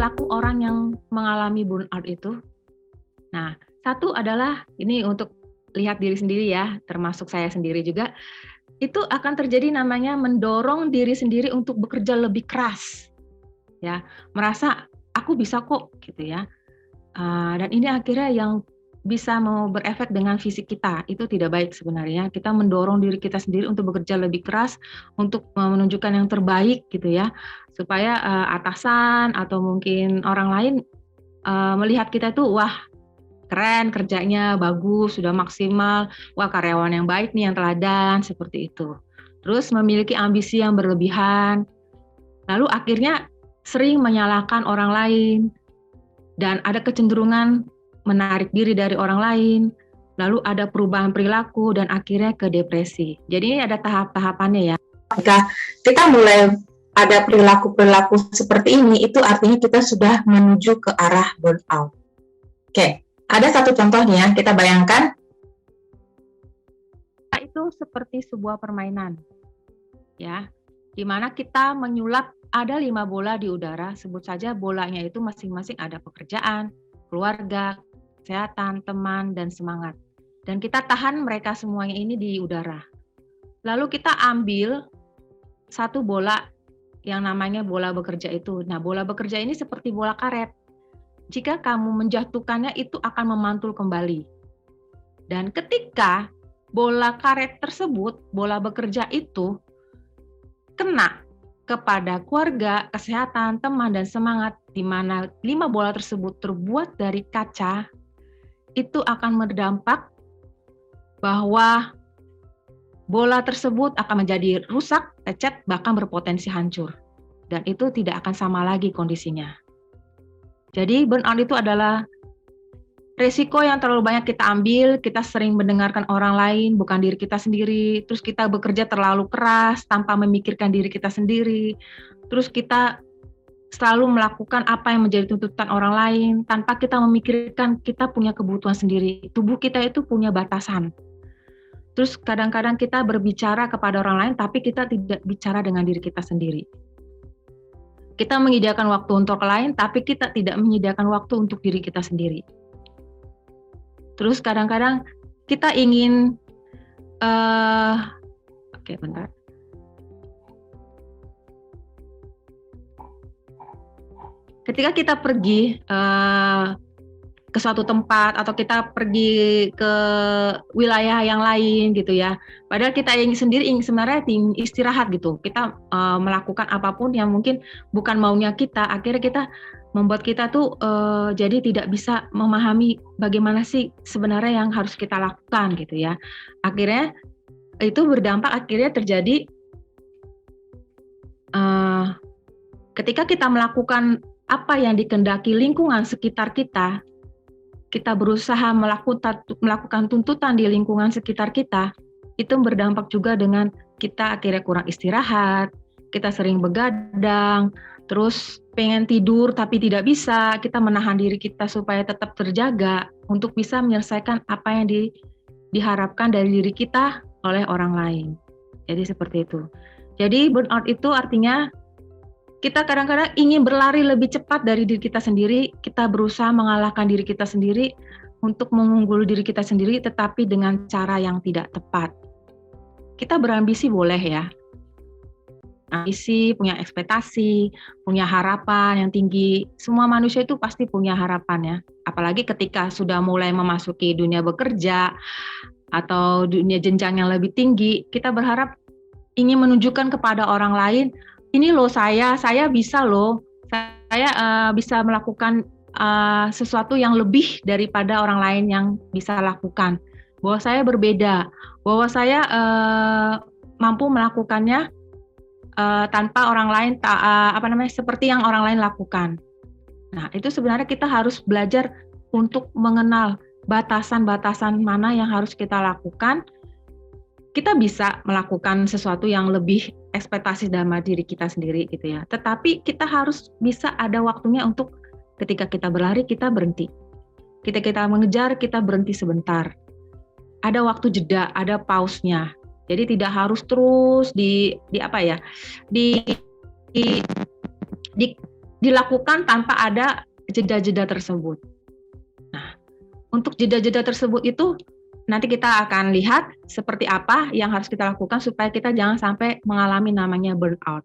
perilaku orang yang mengalami burnout itu? Nah, satu adalah ini untuk lihat diri sendiri ya, termasuk saya sendiri juga, itu akan terjadi namanya mendorong diri sendiri untuk bekerja lebih keras, ya, merasa aku bisa kok, gitu ya. Dan ini akhirnya yang bisa mau berefek dengan fisik kita, itu tidak baik sebenarnya. Kita mendorong diri kita sendiri untuk bekerja lebih keras, untuk menunjukkan yang terbaik gitu ya, supaya atasan atau mungkin orang lain melihat kita tuh, wah keren kerjanya, bagus, sudah maksimal, wah karyawan yang baik nih, yang teladan, seperti itu. Terus memiliki ambisi yang berlebihan, lalu akhirnya sering menyalahkan orang lain, dan ada kecenderungan menarik diri dari orang lain, lalu ada perubahan perilaku, dan akhirnya ke depresi. Jadi ini ada tahap-tahapannya ya. Jika kita mulai ada perilaku-perilaku seperti ini, itu artinya kita sudah menuju ke arah burnout. Oke, ada satu contohnya, kita bayangkan. Itu seperti sebuah permainan, ya, di mana kita menyulap ada 5 bola di udara, sebut saja bolanya itu masing-masing ada pekerjaan, keluarga, kesehatan, teman, dan semangat. Dan kita tahan mereka semuanya ini di udara. Lalu kita ambil satu bola yang namanya bola bekerja itu. Nah, bola bekerja ini seperti bola karet. Jika kamu menjatuhkannya, itu akan memantul kembali. Dan ketika bola karet tersebut, bola bekerja itu kena kepada keluarga, kesehatan, teman, dan semangat, di mana 5 bola tersebut terbuat dari kaca, itu akan berdampak bahwa bola tersebut akan menjadi rusak, lecet, bahkan berpotensi hancur. Dan itu tidak akan sama lagi kondisinya. Jadi burnout itu adalah resiko yang terlalu banyak kita ambil, kita sering mendengarkan orang lain, bukan diri kita sendiri, terus kita bekerja terlalu keras tanpa memikirkan diri kita sendiri, terus kita selalu melakukan apa yang menjadi tuntutan orang lain, tanpa kita memikirkan kita punya kebutuhan sendiri. Tubuh kita itu punya batasan. Terus kadang-kadang kita berbicara kepada orang lain, tapi kita tidak bicara dengan diri kita sendiri. Kita menyediakan waktu untuk lain, tapi kita tidak menyediakan waktu untuk diri kita sendiri. Terus kadang-kadang kita ingin, bentar. Ketika kita pergi ke suatu tempat atau kita pergi ke wilayah yang lain gitu ya, padahal kita sebenarnya ingin istirahat gitu. Kita melakukan apapun yang mungkin bukan maunya kita, akhirnya kita membuat kita tuh jadi tidak bisa memahami bagaimana sih sebenarnya yang harus kita lakukan gitu ya. Akhirnya itu berdampak, akhirnya terjadi ketika kita melakukan apa yang dikehendaki lingkungan sekitar kita, kita berusaha melakukan tuntutan di lingkungan sekitar kita, itu berdampak juga dengan kita akhirnya kurang istirahat, kita sering begadang, terus pengen tidur tapi tidak bisa, kita menahan diri kita supaya tetap terjaga untuk bisa menyelesaikan apa yang diharapkan dari diri kita oleh orang lain. Jadi seperti itu. Jadi burnout itu artinya kita kadang-kadang ingin berlari lebih cepat dari diri kita sendiri, kita berusaha mengalahkan diri kita sendiri untuk mengungguli diri kita sendiri, tetapi dengan cara yang tidak tepat. Kita berambisi boleh ya, ambisi, punya ekspektasi, punya harapan yang tinggi. Semua manusia itu pasti punya harapan ya. Apalagi ketika sudah mulai memasuki dunia bekerja atau dunia jenjang yang lebih tinggi, kita berharap ingin menunjukkan kepada orang lain, ini loh saya bisa loh, saya bisa melakukan sesuatu yang lebih daripada orang lain yang bisa lakukan. Bahwa saya berbeda, bahwa saya mampu melakukannya tanpa orang lain seperti yang orang lain lakukan. Nah, itu sebenarnya kita harus belajar untuk mengenal batasan-batasan mana yang harus kita lakukan. Kita bisa melakukan sesuatu yang lebih ekspektasi dalam diri kita sendiri gitu ya. Tetapi kita harus bisa ada waktunya untuk ketika kita berlari kita berhenti. Ketika kita mengejar kita berhenti sebentar. Ada waktu jeda, ada pause-nya. Jadi tidak harus dilakukan tanpa ada jeda-jeda tersebut. Nah, untuk jeda-jeda tersebut itu nanti kita akan lihat seperti apa yang harus kita lakukan supaya kita jangan sampai mengalami namanya burnout.